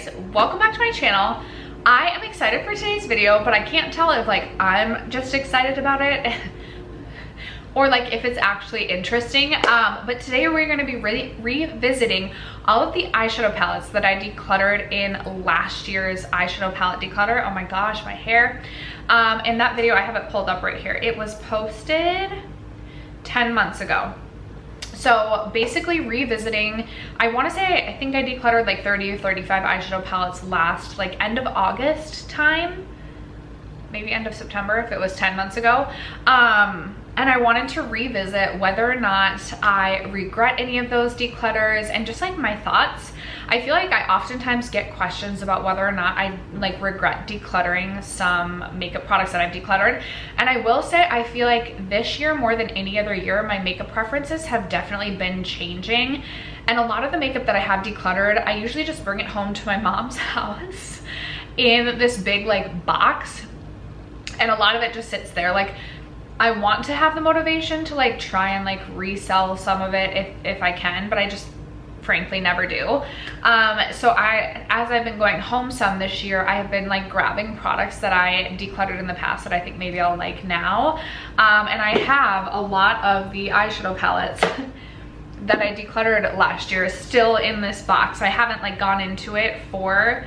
guys, welcome back to my channel. I am excited for today's video, but I can't tell if like I'm just excited about it or like if it's actually interesting. But today we're going to be revisiting all of the eyeshadow palettes that I decluttered in last year's eyeshadow palette declutter. Oh my gosh, my hair. In that video, I have it pulled up right here. It was posted 10 months ago. So basically revisiting, I want to say, I think I decluttered like 30 or 35 eyeshadow palettes last, like end of August time, maybe end of September if it was 10 months ago. And I wanted to revisit whether or not I regret any of those declutters and just like my thoughts. I feel like I oftentimes get questions about whether or not I like regret decluttering some makeup products that I've decluttered. And I will say, I feel like this year more than any other year, my makeup preferences have definitely been changing. And a lot of the makeup that I have decluttered, I usually just bring it home to my mom's house in this big like box. And a lot of it just sits there. Like, I want to have the motivation to like try and like resell some of it if I can, but I just frankly never do. So as I've been going home some this year, I have been like grabbing products that I decluttered in the past that I think maybe I'll like now. And I have a lot of the eyeshadow palettes that I decluttered last year still in this box. I haven't like gone into it for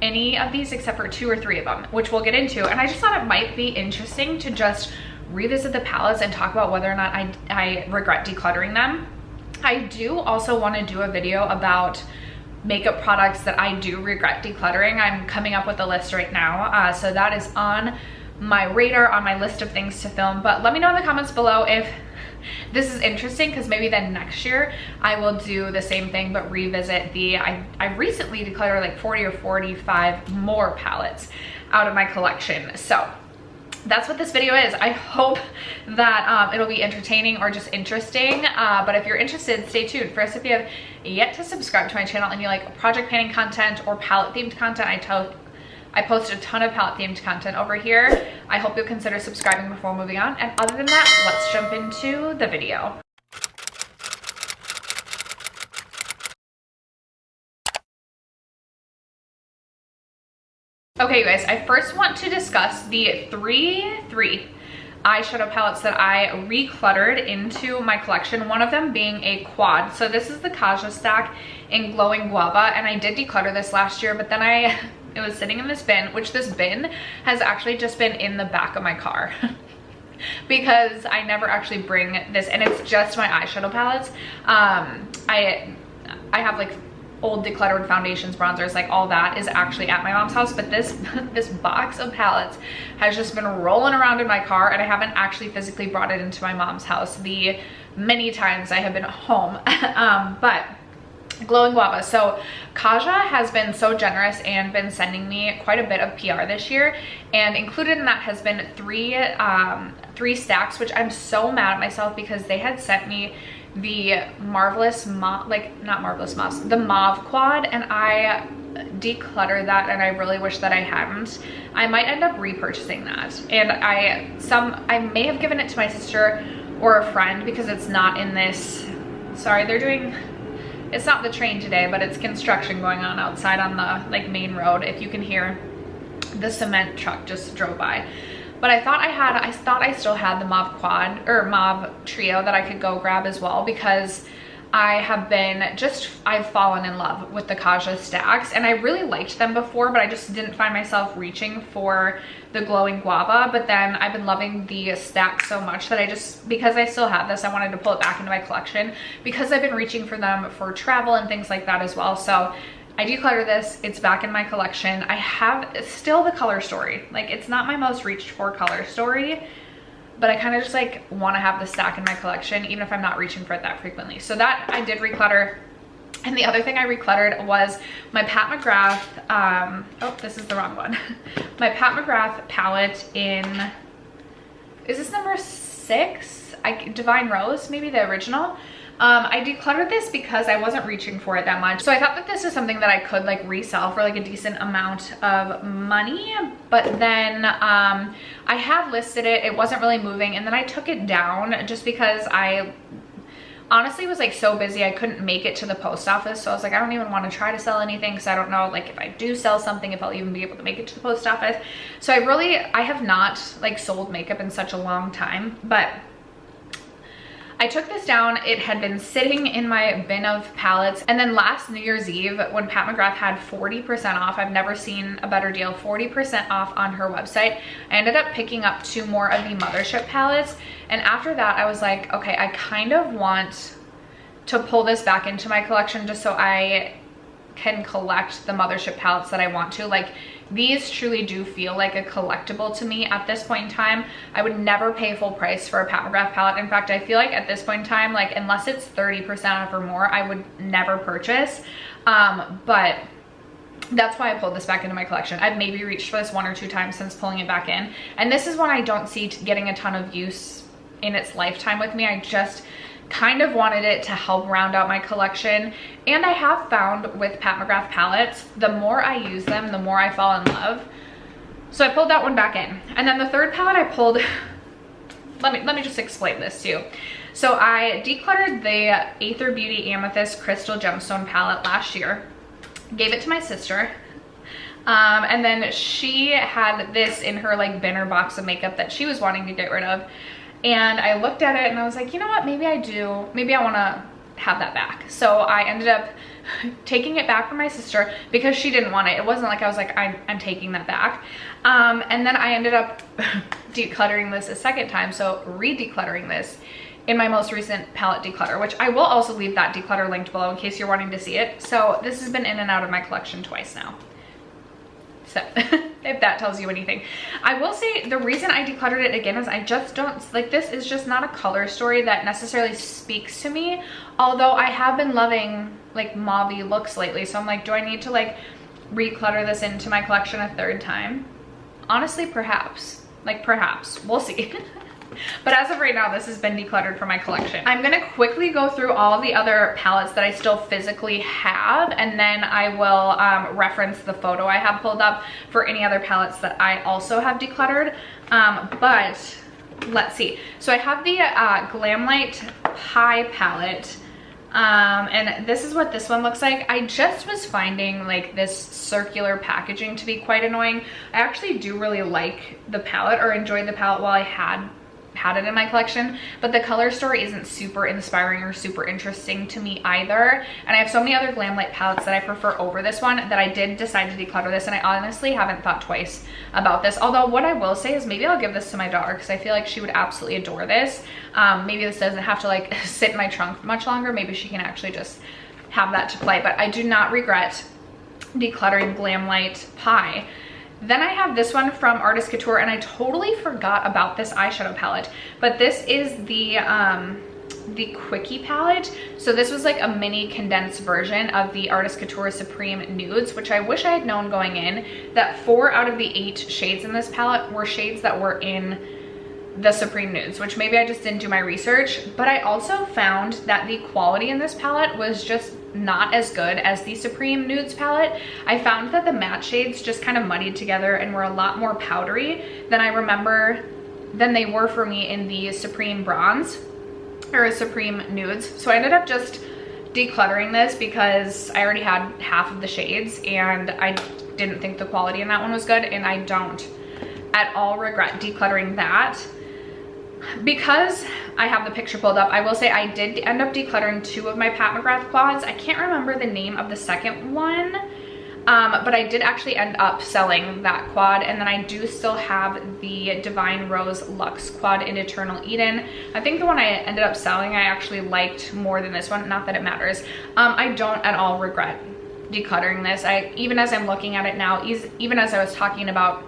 any of these except for 2 or 3 of them, which we'll get into. And I just thought it might be interesting to just revisit the palettes and talk about whether or not I regret decluttering them. I do also want to do a video about makeup products that I do regret decluttering. I'm coming up with a list right now, so that is on my radar, on my list of things to film. But let me know in the comments below if this is interesting, because maybe then next year I will do the same thing but revisit I recently decluttered like 40 or 45 more palettes out of my collection. So that's what this video is. I hope that it'll be entertaining or just interesting. But if you're interested, stay tuned. First, if you have yet to subscribe to my channel and you like project painting content or palette themed content, I post a ton of palette themed content over here. I hope you'll consider subscribing before moving on. And other than that, let's jump into the video. Okay, you guys, I first want to discuss the three eyeshadow palettes that I recluttered into my collection, one of them being a quad. So this is the CashApp stack in Glowing Guava, and I did declutter this last year, but then it was sitting in this bin, which this bin has actually just been in the back of my car because I never actually bring this, and it's just my eyeshadow palettes. I have like old decluttered foundations, bronzers, like all that is actually at my mom's house, but this box of palettes has just been rolling around in my car, and I haven't actually physically brought it into my mom's house the many times I have been home. But Glowing Guava. So CashApp has been so generous and been sending me quite a bit of PR this year, and included in that has been three stacks, which I'm so mad at myself because they had sent me the Marvelous Mauve, like not Marvelous Mauve, the Mauve quad, and I decluttered that, and I really wish that I hadn't. I might end up repurchasing that, and I may have given it to my sister or a friend because it's not in this. Sorry, it's not the train today, but it's construction going on outside on the like main road. If you can hear, the cement truck just drove by. But I thought I still had the Mauve quad or Mauve trio that I could go grab as well, because I've fallen in love with the CashApp stacks, and I really liked them before, but I just didn't find myself reaching for the Glowing Guava. But then I've been loving the stack so much that because I still have this, I wanted to pull it back into my collection because I've been reaching for them for travel and things like that as well. So I decluttered this, it's back in my collection. I have still the Color Story. Like, it's not my most reached for Color Story, but I kind of just like want to have the stack in my collection even if I'm not reaching for it that frequently. So that I did reclutter. And the other thing I recluttered was my Pat McGrath, oh, this is the wrong one. My Pat McGrath palette in, is this number 6? Divine Rose, maybe the original. I decluttered this because I wasn't reaching for it that much. So I thought that this is something that I could like resell for like a decent amount of money. But then I had listed it, it wasn't really moving. And then I took it down just because I honestly was like so busy I couldn't make it to the post office. So I was like, I don't even want to try to sell anything because I don't know like if I do sell something if I'll even be able to make it to the post office. So I have not like sold makeup in such a long time, but I took this down. It had been sitting in my bin of palettes, and then last New Year's Eve when Pat McGrath had 40% off, I've never seen a better deal, 40% off on her website, I ended up picking up 2 more of the Mothership palettes. And after that I was like, okay, I kind of want to pull this back into my collection just so I can collect the Mothership palettes that I want to. Like, these truly do feel like a collectible to me at this point in time. I would never pay full price for a Pat McGrath palette. In fact, I feel like at this point in time, like unless it's 30% off or more, I would never purchase. But that's why I pulled this back into my collection. I've maybe reached for this 1 or 2 times since pulling it back in. And this is one I don't see getting a ton of use in its lifetime with me. I just kind of wanted it to help round out my collection. And I have found with Pat McGrath palettes, the more I use them, the more I fall in love. So I pulled that one back in. And then the third palette I pulled, let me just explain this to you. So I decluttered the Aether Beauty Amethyst Crystal Gemstone palette last year, gave it to my sister. And then she had this in her like bin or box of makeup that she was wanting to get rid of. And I looked at it and I was like, you know what, maybe I want to have that back. So I ended up taking it back from my sister because she didn't want it. It wasn't like I was like, I'm taking that back. And then I ended up decluttering this a second time. So re-decluttering this in my most recent palette declutter, which I will also leave that declutter linked below in case you're wanting to see it. So this has been in and out of my collection twice now. So if that tells you anything. I will say the reason I decluttered it again is I just don't, like, this is just not a color story that necessarily speaks to me. Although I have been loving like mauve-y looks lately. So I'm like, do I need to like reclutter this into my collection a third time? Honestly, perhaps. Like perhaps. We'll see. But as of right now, this has been decluttered from my collection. I'm gonna quickly go through all of the other palettes that I still physically have, and then I will reference the photo I have pulled up for any other palettes that I also have decluttered. But let's see. So I have the Glamlight Pie palette. And this is what this one looks like. I just was finding like this circular packaging to be quite annoying. I actually do really like the palette, or enjoyed the palette while I had it in my collection, but the color story isn't super inspiring or super interesting to me either. And I have so many other Glamlight palettes that I prefer over this one that I did decide to declutter this, and I honestly haven't thought twice about this. Although what I will say is maybe I'll give this to my daughter because I feel like she would absolutely adore this. Maybe this doesn't have to like sit in my trunk much longer. Maybe she can actually just have that to play, but I do not regret decluttering Glamlight Pie. Then I have this one from Artist Couture, and I totally forgot about this eyeshadow palette, but this is the Quickie palette. So this was like a mini condensed version of the Artist Couture Supreme Nudes, which I wish I had known going in that 4 out of the 8 shades in this palette were shades that were in the Supreme Nudes, which maybe I just didn't do my research. But I also found that the quality in this palette was just not as good as the Supreme Nudes palette. I found that the matte shades just kind of muddied together and were a lot more powdery than they were for me in the Supreme Bronze or Supreme Nudes. So I ended up just decluttering this because I already had half of the shades and I didn't think the quality in that one was good, and I don't at all regret decluttering that. Because I have the picture pulled up, I will say I did end up decluttering 2 of my Pat McGrath quads. I can't remember the name of the second one, but I did actually end up selling that quad. And then I do still have the Divine Rose Luxe quad in Eternal Eden. I think the one I ended up selling I actually liked more than this one, not that it matters. I don't at all regret decluttering this. Even as I'm looking at it now, even as I was talking about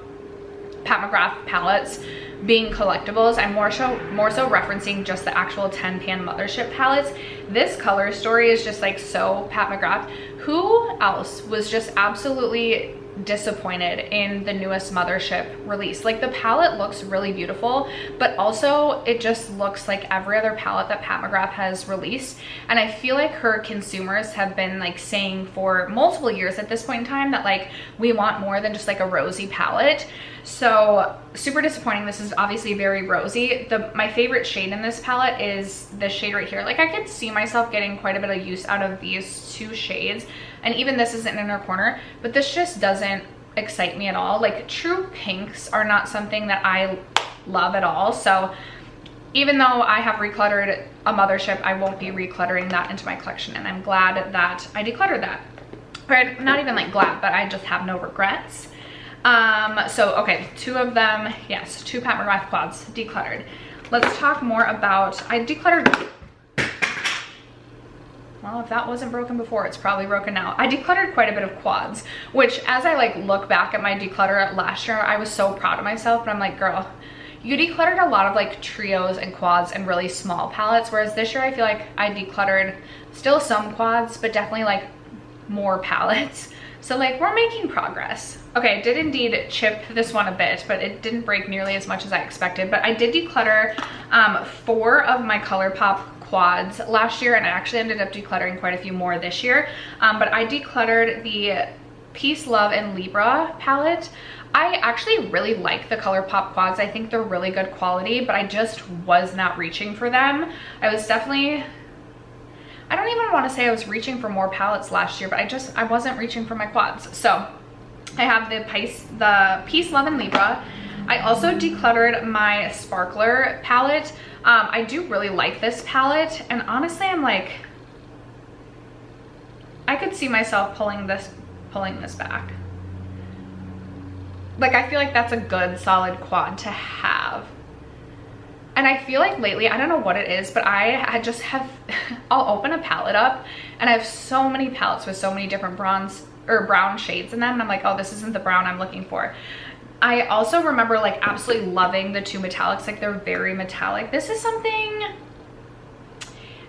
Pat McGrath palettes being collectibles, I'm more so referencing just the actual 10 pan Mothership palettes. This color story is just like so Pat McGrath. Who else was just absolutely disappointed in the newest Mothership release? Like, the palette looks really beautiful, but also it just looks like every other palette that Pat McGrath has released. And I feel like her consumers have been like saying for multiple years at this point in time that like we want more than just like a rosy palette. So super disappointing. This is is obviously very rosy. My favorite shade in this palette is this shade right here. Like I could see myself getting quite a bit of use out of these two shades. And even this is an inner corner, but this just doesn't excite me at all. Like true pinks are not something that I love at all. So even though I have recluttered a mothership, I won't be recluttering that into my collection. And I'm glad that I decluttered that. Or not even like glad, but I just have no regrets. So okay, two of them, yes, two Pat McGrath quads decluttered. Let's talk more about, I decluttered, well, if that wasn't broken before, it's probably broken now. I decluttered quite a bit of quads, which as I like look back at my declutter last year, I was so proud of myself, but I'm like, girl, you decluttered a lot of like trios and quads and really small palettes, whereas this year I feel like I decluttered still some quads, but definitely like more palettes. So like we're making progress. Okay, I did indeed chip this one a bit, but it didn't break nearly as much as I expected. But I did declutter 4 of my ColourPop quads last year, and I actually ended up decluttering quite a few more this year. But I decluttered the Peace, Love, and Libra palette. I actually really like the ColourPop quads. I think they're really good quality, but I just was not reaching for them. I was definitely, I don't even want to say I was reaching for more palettes last year, but I wasn't reaching for my quads. So I have the Peace, Love, and Libra. I also decluttered my Sparkler palette. I do really like this palette, and honestly, I'm like, I could see myself pulling this back. Like, I feel like that's a good solid quad to have. And I feel like lately, I don't know what it is, but I just have, I'll open a palette up and I have so many palettes with so many different brown shades in them. And I'm like, oh, this isn't the brown I'm looking for. I also remember like absolutely loving the 2 metallics. Like they're very metallic. This is something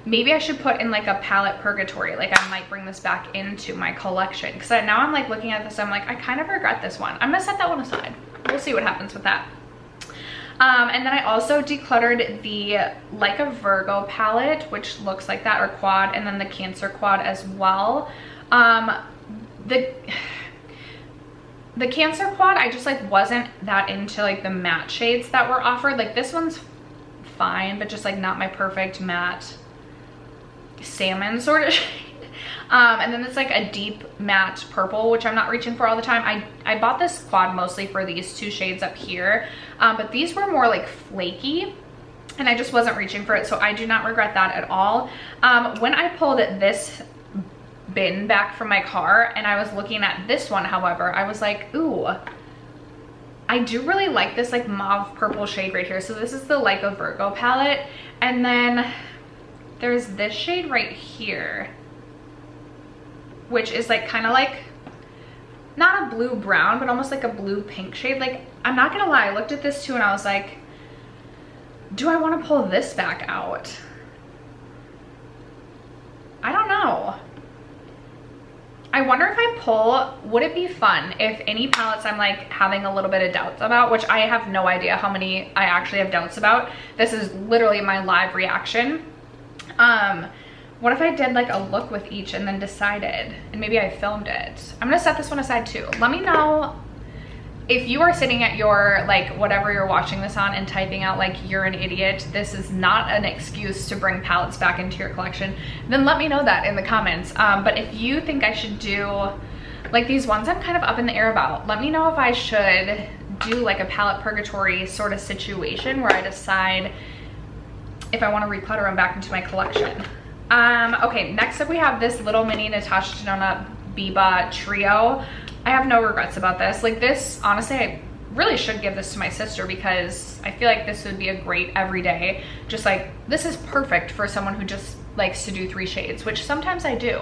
maybe I should put in like a palette purgatory. Like I might bring this back into my collection. Cause now I'm like looking at this, I'm like, I kind of regret this one. I'm gonna set that one aside. We'll see what happens with that. And then I also decluttered the Like a Virgo palette, which looks like that, or quad, and then the Cancer quad as well. The Cancer quad, I just like wasn't that into like the matte shades that were offered. Like this one's fine, but just like not my perfect matte salmon sort of shade. And then it's like a deep matte purple, which I'm not reaching for all the time. I bought this quad mostly for these 2 shades up here, but these were more like flaky and I just wasn't reaching for it, so I do not regret that at all. When I pulled this bin back from my car and I was looking at this one, however, I was like, ooh, I do really like this like mauve purple shade right here. So this is the Like a Virgo palette, and then there's this shade right here, which is like kind of like not a blue brown, but almost like a blue pink shade. Like I'm not gonna lie, I looked at this too and I was like, do I want to pull this back out? I don't know. I wonder if I pull, would it be fun if any palettes I'm like having a little bit of doubts about, which I have no idea how many I actually have doubts about. This is literally my live reaction. What if I did like a look with each and then decided, and maybe I filmed it. I'm gonna set this one aside too. Let me know if you are sitting at your, like whatever you're watching this on and typing out like you're an idiot, this is not an excuse to bring palettes back into your collection, then let me know that in the comments. But if you think I should do like these ones I'm kind of up in the air about, let me know if I should do like a palette purgatory sort of situation where I decide if I want to reclutter them back into my collection. Okay, next up we have this little mini Natasha Denona Biba trio. I have no regrets about this. Like this, honestly, I really should give this to my sister because I feel like this would be a great everyday. Just like, this is perfect for someone who just likes to do 3 shades, which sometimes I do,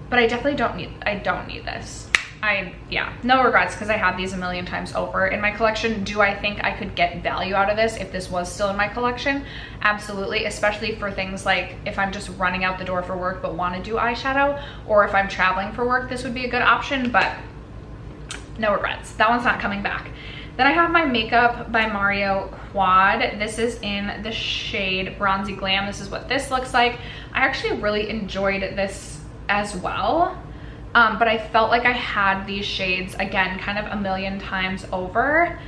but I definitely don't need this. Yeah, no regrets because I have these a million times over in my collection. Do I think I could get value out of this if this was still in my collection? Absolutely, especially for things like if I'm just running out the door for work but want to do eyeshadow, or if I'm traveling for work, this would be a good option, but no regrets. That one's not coming back. Then I have my Makeup by Mario quad. This is in the shade Bronzy Glam. This is what this looks like. I actually really enjoyed this as well. But I felt like I had these shades again kind of a million times over.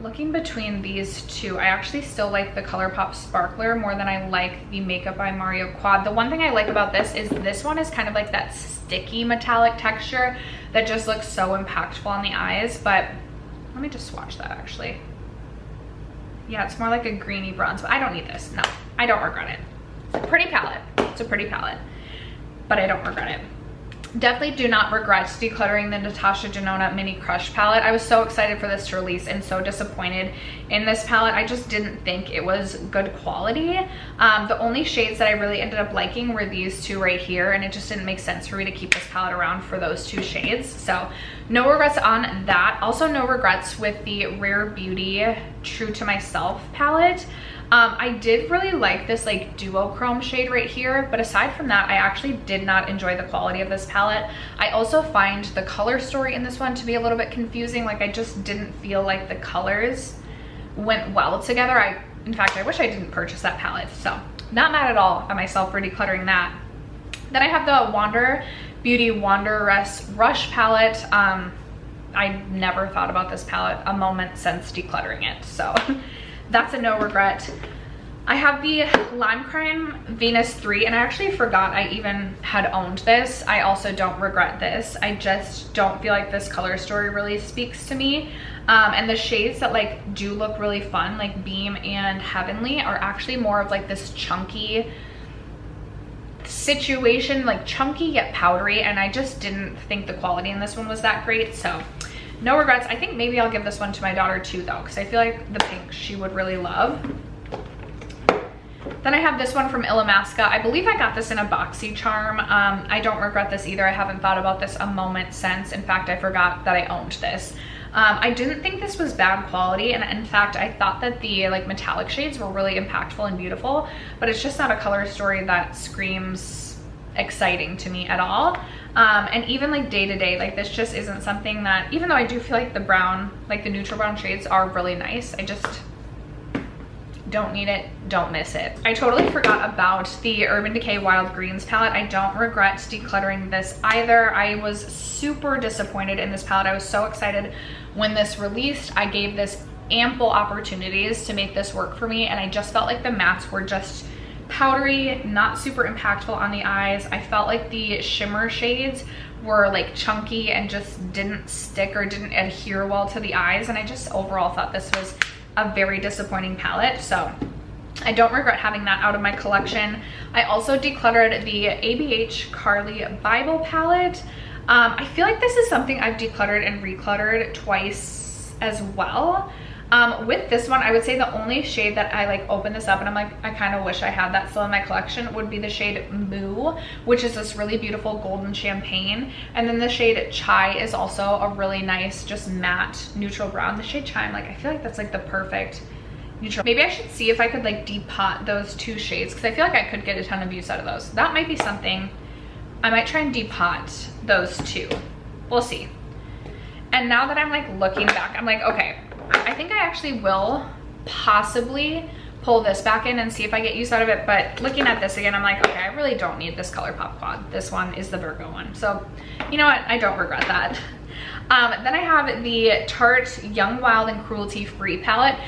looking between these two, I actually still like the ColourPop Sparkler more than I like the Makeup by Mario Quad. The one thing I like about this is this one is kind of like that sticky metallic texture that just looks so impactful on the eyes. But let me just swatch that actually. Yeah, it's more like a greeny bronze, but I don't need this. No, I don't regret it. It's a pretty palette. It's a pretty palette, but I don't regret it. Definitely do not regret decluttering the Natasha Denona Mini Crush palette. I was so excited for this to release and so disappointed in this palette. I just didn't think it was good quality. The only shades that I really ended up liking were these two right here, and it just didn't make sense for me to keep this palette around for those two shades. So no regrets on that. Also no regrets with the Rare Beauty True to Myself palette. I did really like this like duochrome shade right here, but aside from that, I actually did not enjoy the quality of this palette. I also find the color story in this one to be a little bit confusing. Like I just didn't feel like the colors went well together. In fact, I wish I didn't purchase that palette. So not mad at all at myself for decluttering that. Then I have the Wander Beauty Wanderlust Rush palette. I never thought about this palette a moment since decluttering it. So that's a no regret. I have the Lime Crime Venus 3, and I actually forgot I even had owned this. I also don't regret this. I just don't feel like this color story really speaks to me. And the shades that like do look really fun, like Beam and Heavenly, are actually more of like this chunky situation, like chunky yet powdery, and I just didn't think the quality in this one was that great. So no regrets. I think maybe I'll give this one to my daughter too though, because I feel like the pink she would really love. Then I have this one from Illamasqua. I believe I got this in a BoxyCharm. I don't regret this either. I haven't thought about this a moment since. In fact, I forgot that I owned this. I didn't think this was bad quality, and in fact I thought that the like metallic shades were really impactful and beautiful, but it's just not a color story that screams exciting to me at all. And even like day to day, like this just isn't something that, even though I do feel like the brown, like the neutral brown shades are really nice, I just don't need it, don't miss it. I totally forgot about the Urban Decay Wild Greens palette. I don't regret decluttering this either. I was super disappointed in this palette. I was so excited when this released. I gave this ample opportunities to make this work for me, and I just felt like the mattes were just powdery, not super impactful on the eyes. I felt like the shimmer shades were like chunky and just didn't stick or didn't adhere well to the eyes, and I just overall thought this was a very disappointing palette. So I don't regret having that out of my collection. I also decluttered the ABH Carly Bible palette. I feel like this is something I've decluttered and recluttered twice as well. With this one, I would say the only shade that I like open this up and I'm like, I kind of wish I had that still in my collection, would be the shade Moo, which is this really beautiful golden champagne. And then the shade Chai is also a really nice, just matte neutral brown. The shade Chai, I'm like, I feel like that's like the perfect neutral. Maybe I should see if I could like depot those two shades, because I feel like I could get a ton of use out of those. That might be something. I might try and depot those two. We'll see. And now that I'm like looking back, I'm like, okay, I think I actually will possibly pull this back in and see if I get use out of it. But looking at this again, I'm like, okay, I really don't need this ColourPop quad. This one is the Virgo one. So you know what? I don't regret that. Then I have the Tarte Young Wild and Cruelty Free palette.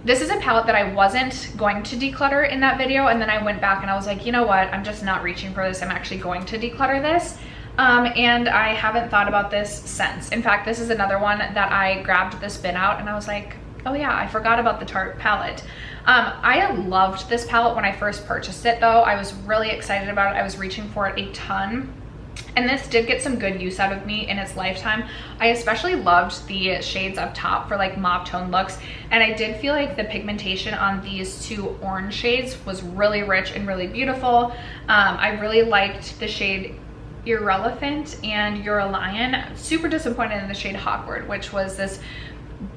This is a palette that I wasn't going to declutter in that video, and then I went back and I was like, you know what? I'm just not reaching for this. I'm actually going to declutter this. And I haven't thought about this since. In fact, this is another one that I grabbed this bin out and I was like, oh yeah, I forgot about the Tarte palette. I loved this palette when I first purchased it though. I was really excited about it. I was reaching for it a ton. And this did get some good use out of me in its lifetime. I especially loved the shades up top for like mauve tone looks. And I did feel like the pigmentation on these two orange shades was really rich and really beautiful. I really liked the shade Irrelevant and You're a Lion. Super disappointed in the shade Hawkward, which was this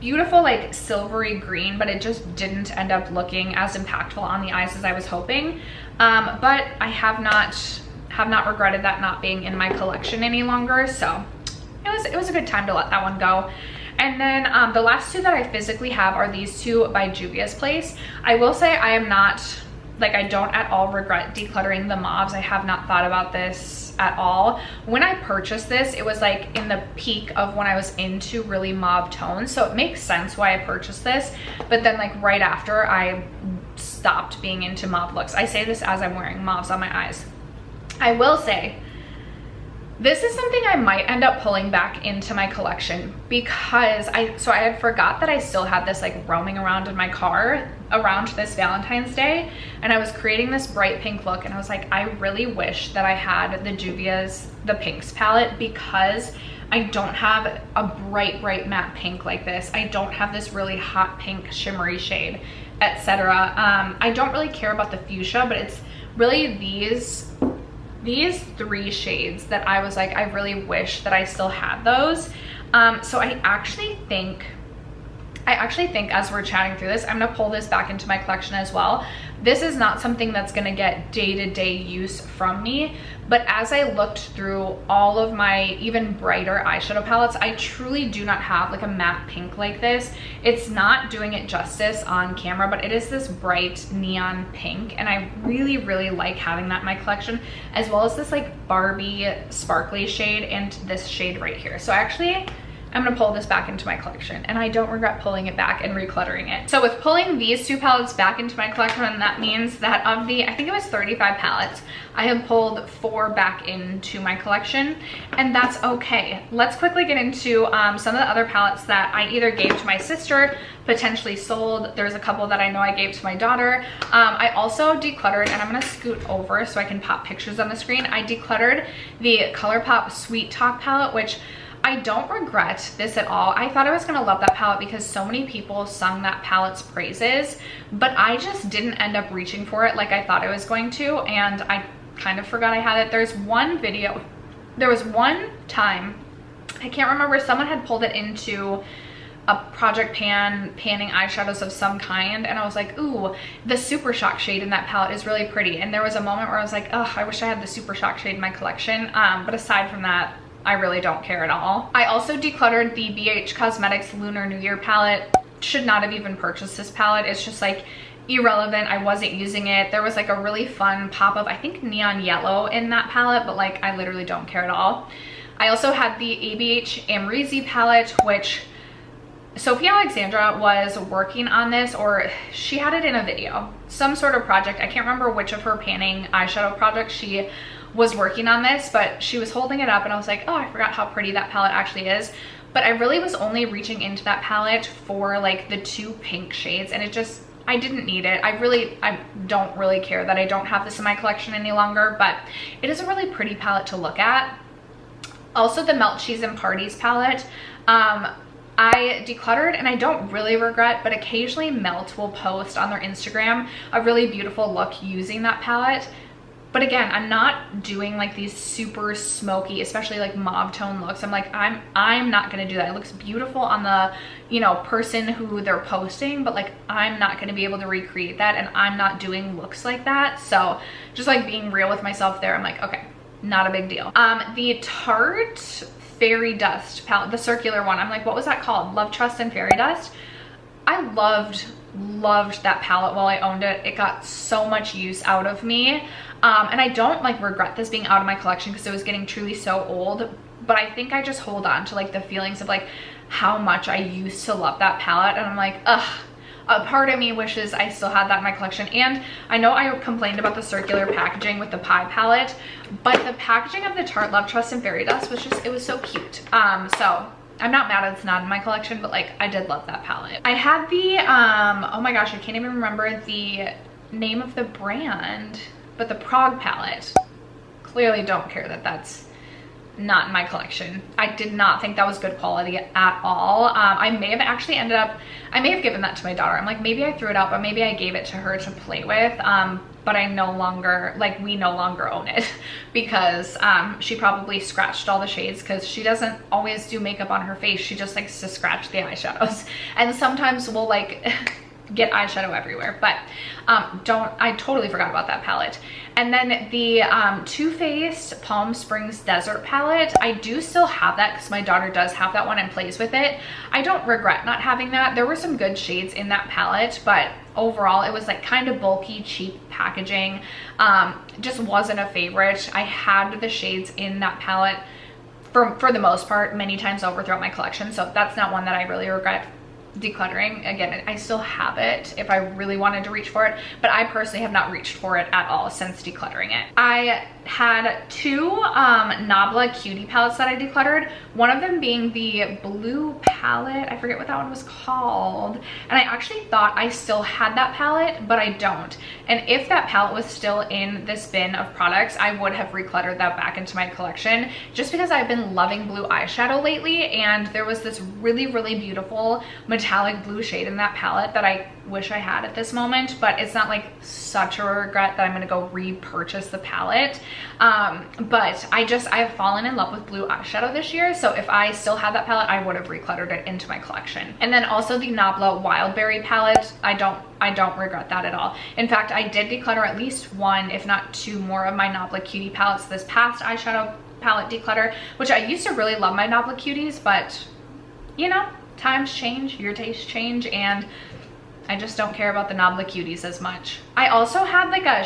beautiful like silvery green, but it just didn't end up looking as impactful on the eyes as I was hoping. But I have not regretted that not being in my collection any longer. So it was a good time to let that one go. And then the last two that I physically have are these two by Juvia's Place. I will say I am not Like, I don't at all regret decluttering the mauves. I have not thought about this at all. When I purchased this, it was like in the peak of when I was into really mauve tones, so it makes sense why I purchased this. But then like right after, I stopped being into mauve looks. I say this as I'm wearing mauves on my eyes. I will say, this is something I might end up pulling back into my collection, because I had forgot that I still had this like roaming around in my car around this Valentine's Day, and I was creating this bright pink look, and I was like, I really wish that I had the Juvia's The Pinks palette, because I don't have a bright matte pink like this. I don't have this really hot pink shimmery shade, etc. I don't really care about the fuchsia, but it's really these three shades that I was like, I really wish that I still had those. So I actually think as we're chatting through this, I'm gonna pull this back into my collection as well. This is not something that's gonna get day-to-day use from me, but as I looked through all of my even brighter eyeshadow palettes, I truly do not have like a matte pink like this. It's not doing it justice on camera, but it is this bright neon pink, and I really like having that in my collection, as well as this like Barbie sparkly shade and this shade right here. So actually, I'm gonna pull this back into my collection, and I don't regret pulling it back and recluttering it. So with pulling these two palettes back into my collection, that means that of the, I think it was 35 palettes, I have pulled 4 back into my collection, and that's okay. Let's quickly get into some of the other palettes that I either gave to my sister, potentially sold. There's a couple that I know I gave to my daughter. I also decluttered, and I'm gonna scoot over so I can pop pictures on the screen. I decluttered the ColourPop Sweet Talk palette, which I don't regret this at all. I thought I was gonna love that palette because so many people sung that palette's praises, but I just didn't end up reaching for it like I thought I was going to, and I kind of forgot I had it. There was one time, I can't remember, someone had pulled it into a project panning eyeshadows of some kind, and I was like, ooh, the Super Shock shade in that palette is really pretty. And there was a moment where I was like, oh, I wish I had the Super Shock shade in my collection. But aside from that, I really don't care at all. I also decluttered the BH Cosmetics Lunar New Year palette. Should not have even purchased this palette. It's just like irrelevant. I wasn't using it. There was like a really fun pop of, I think, neon yellow in that palette, but like I literally don't care at all. I also had the ABH Amrezy palette, which Sophie Alexandra was working on this, or she had it in a video, some sort of project. I can't remember which of her panning eyeshadow projects she was working on this, but she was holding it up, and I was like, oh, I forgot how pretty that palette actually is. But I really was only reaching into that palette for like the 2 pink shades, and it just, I didn't need it. I don't really care that I don't have this in my collection any longer, but it is a really pretty palette to look at. Also the Melt Cheese and Parties palette, I decluttered, and I don't really regret, but occasionally Melt will post on their Instagram a really beautiful look using that palette. But again, I'm not doing like these super smoky, especially like mauve tone looks. I'm like, I'm not gonna do that. It looks beautiful on the, you know, person who they're posting, but like I'm not gonna be able to recreate that, and I'm not doing looks like that. So just like being real with myself there, I'm like, okay, not a big deal. The Tarte Fairy Dust palette, the circular one, I'm like, what was that called? Love, Trust, and Fairy Dust. I loved that palette while I owned it. It got so much use out of me. And I don't like regret this being out of my collection because it was getting truly so old, but I think I just hold on to like the feelings of like how much I used to love that palette, and I'm like, ugh, a part of me wishes I still had that in my collection. And I know I complained about the circular packaging with the pie palette, but the packaging of the Tarte Love, Trust, and Fairy Dust was just, it was so cute. So I'm not mad it's not in my collection, but like I did love that palette. I had the, oh my gosh, I can't even remember the name of the brand, but the Prague palette. Clearly don't care that that's not in my collection. I did not think that was good quality at all. I may have actually ended up, I may have given that to my daughter. I'm like, maybe I threw it out, but maybe I gave it to her to play with. But I no longer, like we no longer own it because she probably scratched all the shades, because she doesn't always do makeup on her face. She just likes to scratch the eyeshadows. And sometimes we'll like, get eyeshadow everywhere. But I totally forgot about that palette. And then the Too Faced Palm Springs Desert palette, I do still have that because my daughter does have that one and plays with it. I don't regret not having that. There were some good shades in that palette, but overall it was like kind of bulky, cheap packaging. Just wasn't a favorite. I had the shades in that palette for the most part many times over throughout my collection, so that's not one that I really regret decluttering. Again, I still have it if I really wanted to reach for it, but I personally have not reached for it at all since decluttering it. I had two Nabla Cutie palettes that I decluttered, one of them being the blue palette. I forget what that one was called, and I actually thought I still had that palette, but I don't. And if that palette was still in this bin of products, I would have recluttered that back into my collection, just because I've been loving blue eyeshadow lately, and there was this really, really beautiful metallic blue shade in that palette that I wish I had at this moment, but it's not like such a regret that I'm gonna go repurchase the palette. But I have fallen in love with blue eyeshadow this year, so if I still had that palette, I would have recluttered it into my collection. And then also the Nabla Wildberry palette, I don't regret that at all. In fact, I did declutter at least one, if not two more of my Nabla Cutie palettes this past eyeshadow palette declutter, which I used to really love my Nabla Cuties, but you know, times change, your tastes change, and I just don't care about the Nabla Cuties as much. I also had like I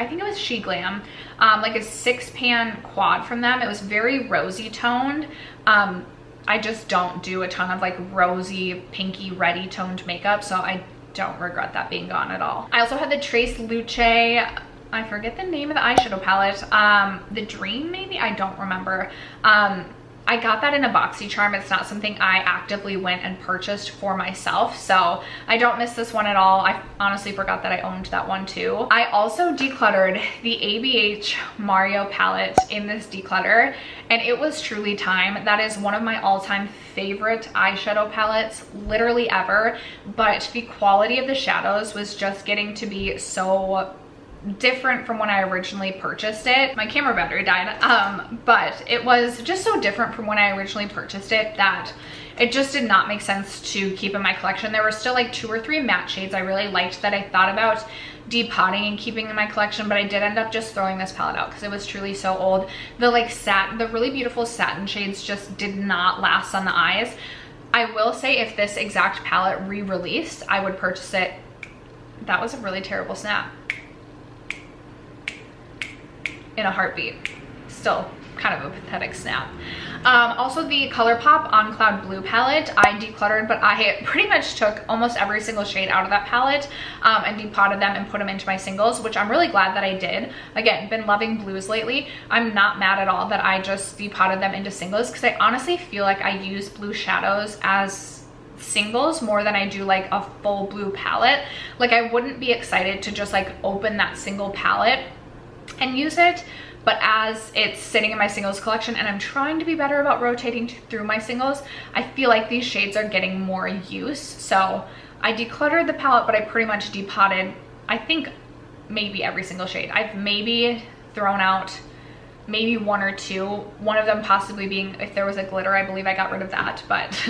think it was She Glam, like a 6-pan quad from them. It was very rosy toned. I just don't do a ton of like rosy, pinky, reddy toned makeup, so I don't regret that being gone at all. I also had the Trace Luce, I forget the name of the eyeshadow palette, the Dream maybe, I don't remember. I got that in a BoxyCharm. It's not something I actively went and purchased for myself, so I don't miss this one at all. I honestly forgot that I owned that one too. I also decluttered the ABH Mario palette in this declutter, and it was truly time. That is one of my all-time favorite eyeshadow palettes literally ever, but the quality of the shadows was just getting to be so different from when I originally purchased it. My camera battery died, but it was just so different from when I originally purchased it that it just did not make sense to keep in my collection. There were still like 2 or 3 matte shades I really liked that I thought about depotting and keeping in my collection, but I did end up just throwing this palette out because it was truly so old. The like the really beautiful satin shades just did not last on the eyes. I will say if this exact palette re-released, I would purchase it. That was a really terrible snap. In a heartbeat. Still kind of a pathetic snap. Also the ColourPop On Cloud Blue palette I decluttered, but I pretty much took almost every single shade out of that palette and depotted them and put them into my singles, which I'm really glad that I did. Again, been loving blues lately. I'm not mad at all that I just depotted them into singles, because I honestly feel like I use blue shadows as singles more than I do like a full blue palette. Like I wouldn't be excited to just like open that single palette and use it, but as it's sitting in my singles collection and I'm trying to be better about rotating through my singles, I feel like these shades are getting more use. So I decluttered the palette, but I pretty much depotted, I think, maybe every single shade. I've maybe thrown out maybe 1 or 2, one of them possibly being if there was a glitter. I believe I got rid of that, but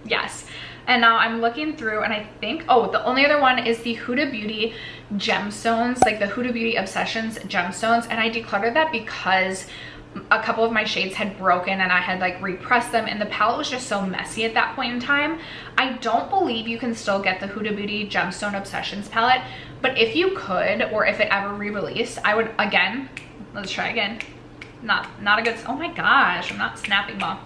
yes. And now I'm looking through and I think, oh, the only other one is the Huda Beauty gemstones, like the Huda Beauty Obsessions gemstones, and I decluttered that because a couple of my shades had broken and I had like repressed them and the palette was just so messy at that point in time. I don't believe you can still get the Huda Beauty Gemstone Obsessions palette, but if you could, or if it ever re-released, I would, again, let's try again. Not a good, oh my gosh, I'm not snapping well.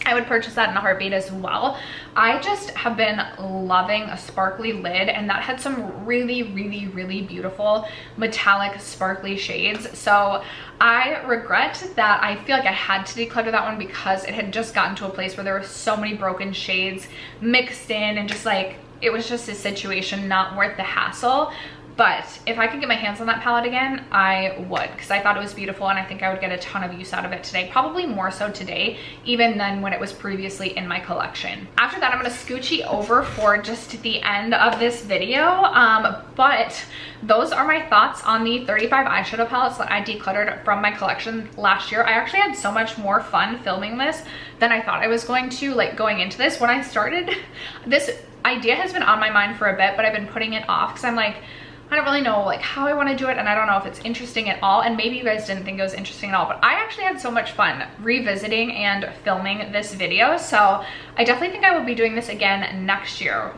I would purchase that in a heartbeat as well. I just have been loving a sparkly lid, and that had some really, really, really beautiful metallic sparkly shades. So I regret that I feel like I had to declutter that one because it had just gotten to a place where there were so many broken shades mixed in, and just like, it was just a situation not worth the hassle. But if I could get my hands on that palette again, I would, because I thought it was beautiful and I think I would get a ton of use out of it today. Probably more so today, even than when it was previously in my collection. After that, I'm gonna scoochie over for just the end of this video. But those are my thoughts on the 35 eyeshadow palettes that I decluttered from my collection last year. I actually had so much more fun filming this than I thought I was going to, like going into this. When I started this idea has been on my mind for a bit, but I've been putting it off because I'm like, I don't really know like how I want to do it, and I don't know if it's interesting at all, and maybe you guys didn't think it was interesting at all, but I actually had so much fun revisiting and filming this video. So I definitely think I will be doing this again next year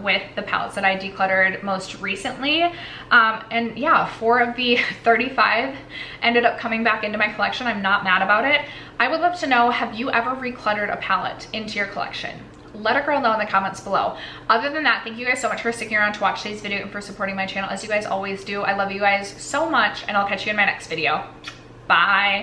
with the palettes that I decluttered most recently. And yeah, 4 of the 35 ended up coming back into my collection. I'm not mad about it. I would love to know, have you ever recluttered a palette into your collection? Let a girl know in the comments below. Other than that, thank you guys so much for sticking around to watch today's video and for supporting my channel as you guys always do. I love you guys so much, and I'll catch you in my next video. Bye.